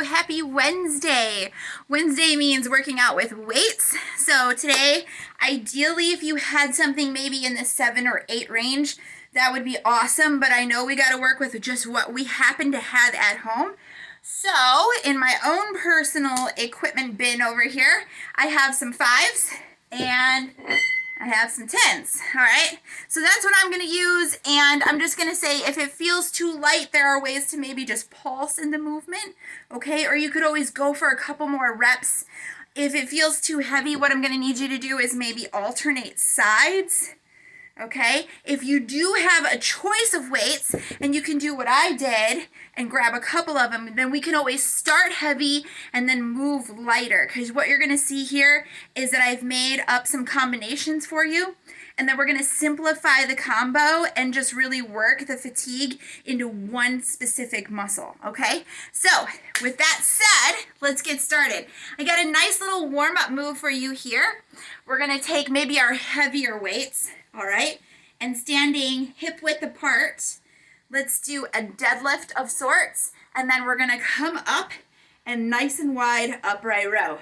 Happy Wednesday. Wednesday means working out with weights. So today, ideally, if you had something maybe in the 7 or 8 range, that would be awesome. But I know we got to work with just what we happen to have at home. So in my own personal equipment bin over here, I have some 5s and I have some 10s, all right? So that's what I'm gonna use, and I'm just gonna say if it feels too light, there are ways to maybe just pulse in the movement, okay? Or you could always go for a couple more reps. If it feels too heavy, what I'm gonna need you to do is maybe alternate sides, okay? If you do have a choice of weights and you can do what I did and grab a couple of them, then we can always start heavy and then move lighter, because what you're going to see here is that I've made up some combinations for you, and then we're going to simplify the combo and just really work the fatigue into one specific muscle, okay? So with that said, let's get started. I got a nice little warm-up move for you here. We're going to take maybe our heavier weights, all right, and standing hip width apart, let's do a deadlift of sorts, and then we're gonna come up and nice and wide upright row.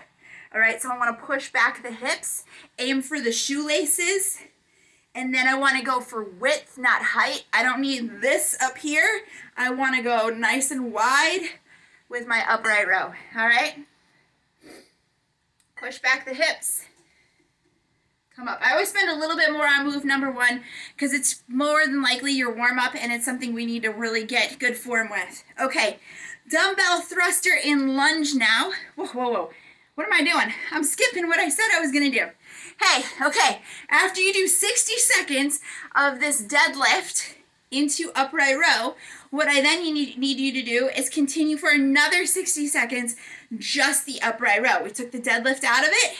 All right, so I wanna push back the hips, aim for the shoelaces, and then I wanna go for width, not height. I don't need this up here. I wanna go nice and wide with my upright row, all right? Push back the hips. Come up. I always spend a little bit more on move number 1 because it's more than likely your warm-up and it's something we need to really get good form with. Okay, dumbbell thruster in lunge now. Whoa, whoa, whoa. What am I doing? I'm skipping what I said I was going to do. Hey, okay, after you do 60 seconds of this deadlift into upright row, what I then need you to do is continue for another 60 seconds, just the upright row. We took the deadlift out of it.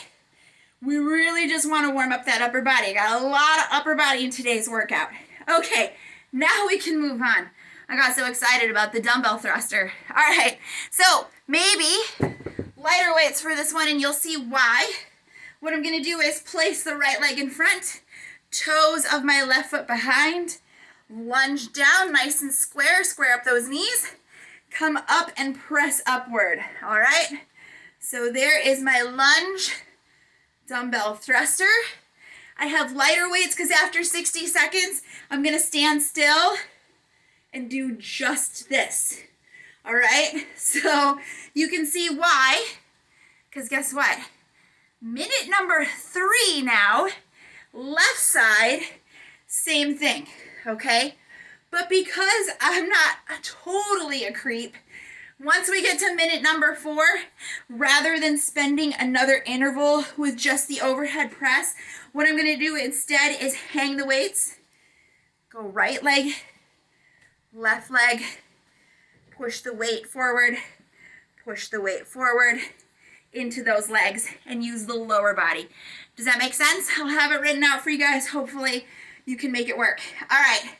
We really just want to warm up that upper body. Got a lot of upper body in today's workout. Okay, now we can move on. I got so excited about the dumbbell thruster. All right, so maybe lighter weights for this one, and you'll see why. What I'm going to do is place the right leg in front, toes of my left foot behind, lunge down nice and square, square up those knees, come up and press upward, all right? So there is my lunge dumbbell thruster. I have lighter weights because after 60 seconds, I'm gonna stand still and do just this. All right, so you can see why, because guess what? Minute number 3 now, left side, same thing, okay? But because I'm not totally a creep, once we get to minute number 4, rather than spending another interval with just the overhead press, what I'm going to do instead is hang the weights, go right leg, left leg, push the weight forward into those legs, and use the lower body. Does that make sense? I'll have it written out for you guys. Hopefully you can make it work. All right,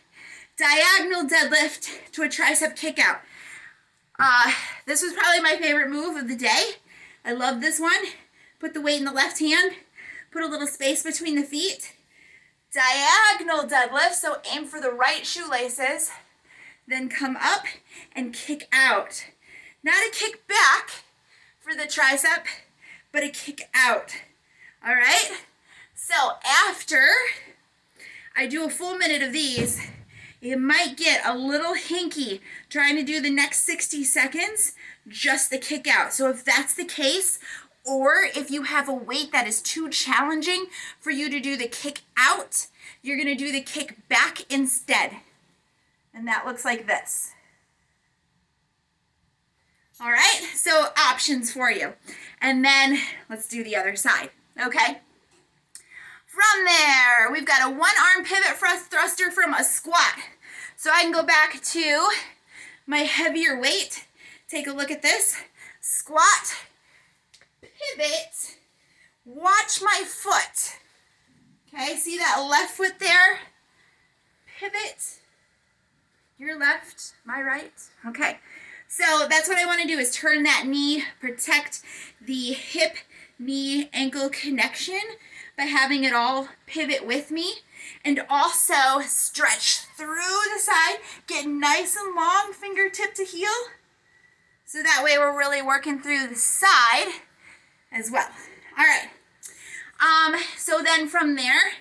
diagonal deadlift to a tricep kick out. This was probably my favorite move of the day. I love this one. Put the weight in the left hand, put a little space between the feet. Diagonal deadlift, so aim for the right shoelaces, then come up and kick out. Not a kick back for the tricep, but a kick out. All right? So after I do a full minute of these, it might get a little hinky trying to do the next 60 seconds, just the kick out. So if that's the case, or if you have a weight that is too challenging for you to do the kick out, you're gonna do the kick back instead. And that looks like this. All right, so options for you. And then let's do the other side, okay? From there, we've got a 1-arm pivot thruster from a squat. So I can go back to my heavier weight. Take a look at this. Squat, pivot, watch my foot. Okay, see that left foot there? Pivot, your left, my right. Okay, so that's what I want to do is turn that knee, protect the hip, knee, ankle connection by having it all pivot with me, and also stretch through the side, get nice and long fingertip to heel, So that way we're really working through the side as well. All right. So then from there,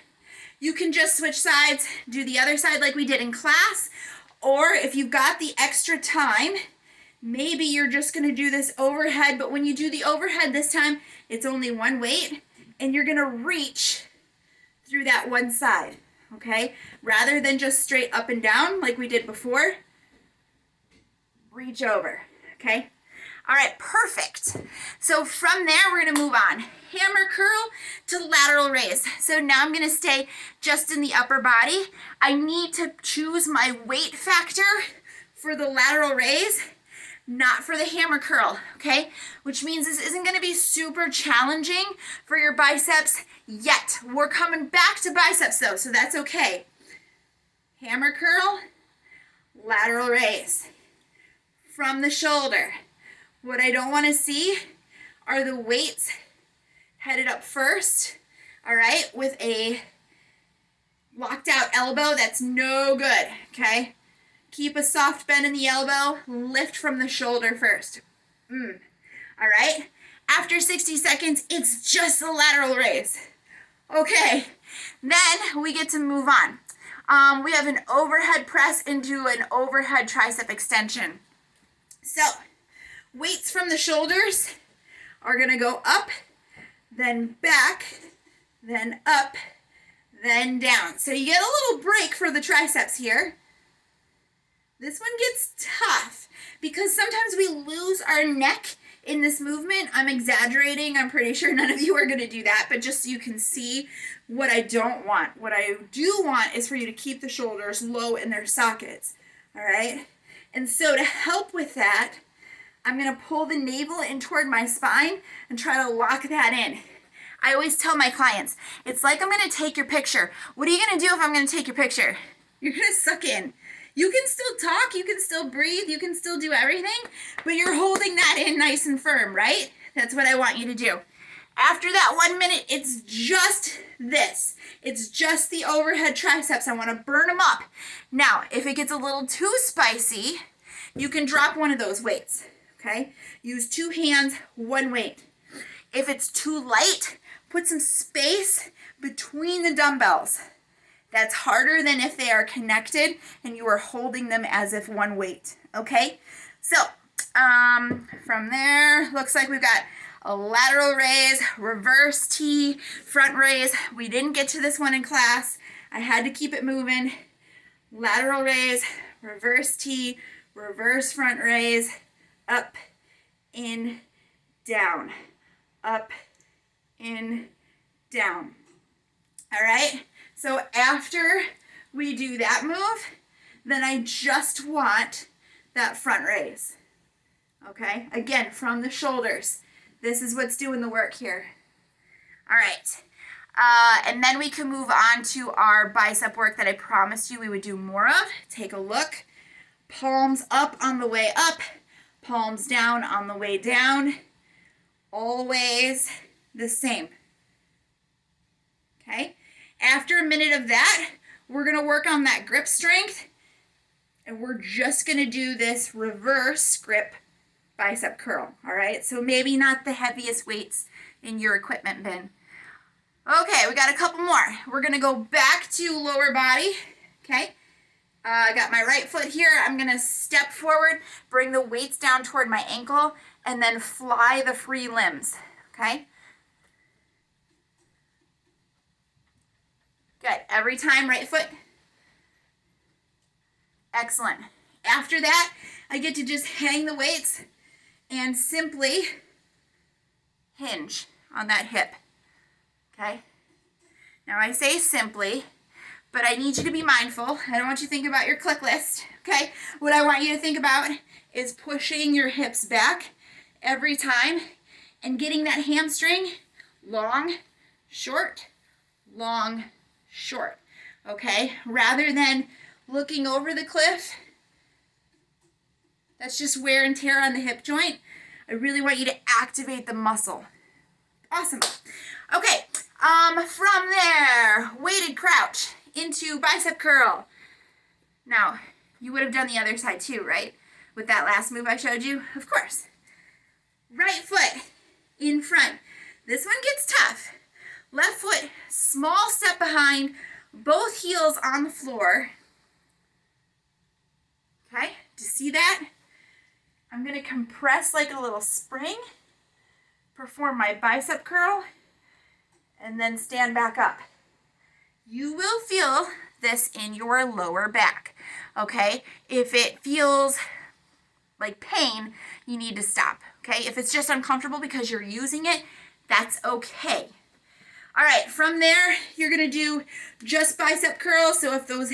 you can just switch sides, do the other side like we did in class, or if you've got the extra time, maybe you're just gonna do this overhead, but when you do the overhead this time, it's only one weight, and you're gonna reach through that one side, okay? Rather than just straight up and down like we did before, reach over, okay? All right, perfect. So from there, we're gonna move on. Hammer curl to lateral raise. So now I'm gonna stay just in the upper body. I need to choose my weight factor for the lateral raise, not for the hammer curl, okay? Which means this isn't gonna be super challenging for your biceps yet. We're coming back to biceps though, so that's okay. Hammer curl, lateral raise. From the shoulder. What I don't want to see are the weights headed up first, all right, with a locked out elbow. That's no good, okay? Keep a soft bend in the elbow, lift from the shoulder first. All right? After 60 seconds, it's just the lateral raise. Okay, then we get to move on. We have an overhead press into an overhead tricep extension. So, weights from the shoulders are gonna go up, then back, then up, then down. So you get a little break for the triceps here. This one gets tough because sometimes we lose our neck in this movement. I'm exaggerating. I'm pretty sure none of you are gonna do that, but just so you can see what I don't want. What I do want is for you to keep the shoulders low in their sockets, all right? And so to help with that, I'm gonna pull the navel in toward my spine and try to lock that in. I always tell my clients, it's like I'm gonna take your picture. What are you gonna do if I'm gonna take your picture? You're gonna suck in. You can still talk, you can still breathe, you can still do everything, but you're holding that in nice and firm, right? That's what I want you to do. After that 1 minute, it's just this. It's just the overhead triceps. I want to burn them up. Now, if it gets a little too spicy, you can drop one of those weights, okay? Use 2 hands, 1 weight. If it's too light, put some space between the dumbbells. That's harder than if they are connected and you are holding them as if 1 weight, okay? So, from there, looks like we've got a lateral raise, reverse T, front raise. We didn't get to this one in class. I had to keep it moving. Lateral raise, reverse T, reverse front raise, up, in, down, up, in, down. All right? So after we do that move, then I just want that front raise. Okay? Again, from the shoulders. This is what's doing the work here. All right. And then we can move on to our bicep work that I promised you we would do more of. Take a look. Palms up on the way up. Palms down on the way down. Always the same. Okay? After a minute of that, we're going to work on that grip strength. And we're just going to do this reverse grip bicep curl, all right? So maybe not the heaviest weights in your equipment bin. Okay, we got a couple more. We're gonna go back to lower body, okay? I got my right foot here. I'm gonna step forward, bring the weights down toward my ankle, and then fly the free limbs, okay? Good, every time, right foot. Excellent. After that, I get to just hang the weights and simply hinge on that hip, okay? Now I say simply, but I need you to be mindful. I don't want you to think about your click list, okay? What I want you to think about is pushing your hips back every time and getting that hamstring long, short, okay? Rather than looking over the cliff. That's just wear and tear on the hip joint. I really want you to activate the muscle. Awesome. Okay, from there, weighted crouch into bicep curl. Now, you would have done the other side too, right? with that last move I showed you? Of course. Right foot in front. This one gets tough. Left foot, small step behind, both heels on the floor. Okay, do you see that? I'm going to compress like a little spring, perform my bicep curl, and then stand back up. You will feel this in your lower back, okay? If it feels like pain, you need to stop, okay? If it's just uncomfortable because you're using it, that's okay. All right, from there, you're gonna do just bicep curls. So if those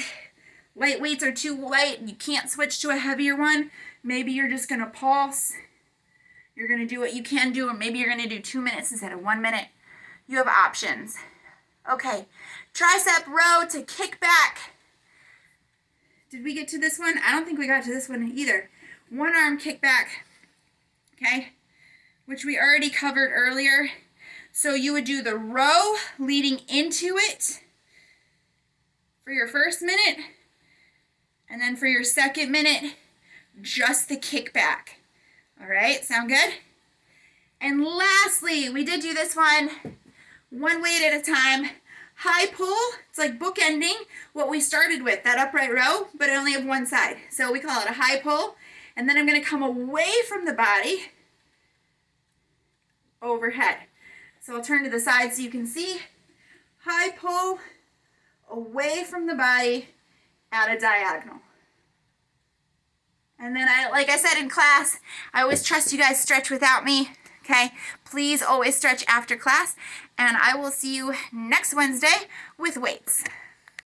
light weights are too light and you can't switch to a heavier one, maybe you're just gonna pulse. You're gonna do what you can do, or maybe you're gonna do 2 minutes instead of 1 minute. You have options. Okay, tricep row to kick back. Did we get to this one? I don't think we got to this one either. One arm kick back, okay, which we already covered earlier. So you would do the row leading into it for your first minute, and then for your second minute, just the kick back. All right, sound good? And lastly, we did do this one weight at a time. High pull, it's like bookending what we started with, that upright row, but I only have one side. So we call it a high pull. And then I'm gonna come away from the body, overhead. So I'll turn to the side so you can see. High pull, away from the body, at a diagonal. And then like I said in class, I always trust you guys stretch without me, okay? Please always stretch after class, and I will see you next Wednesday with weights.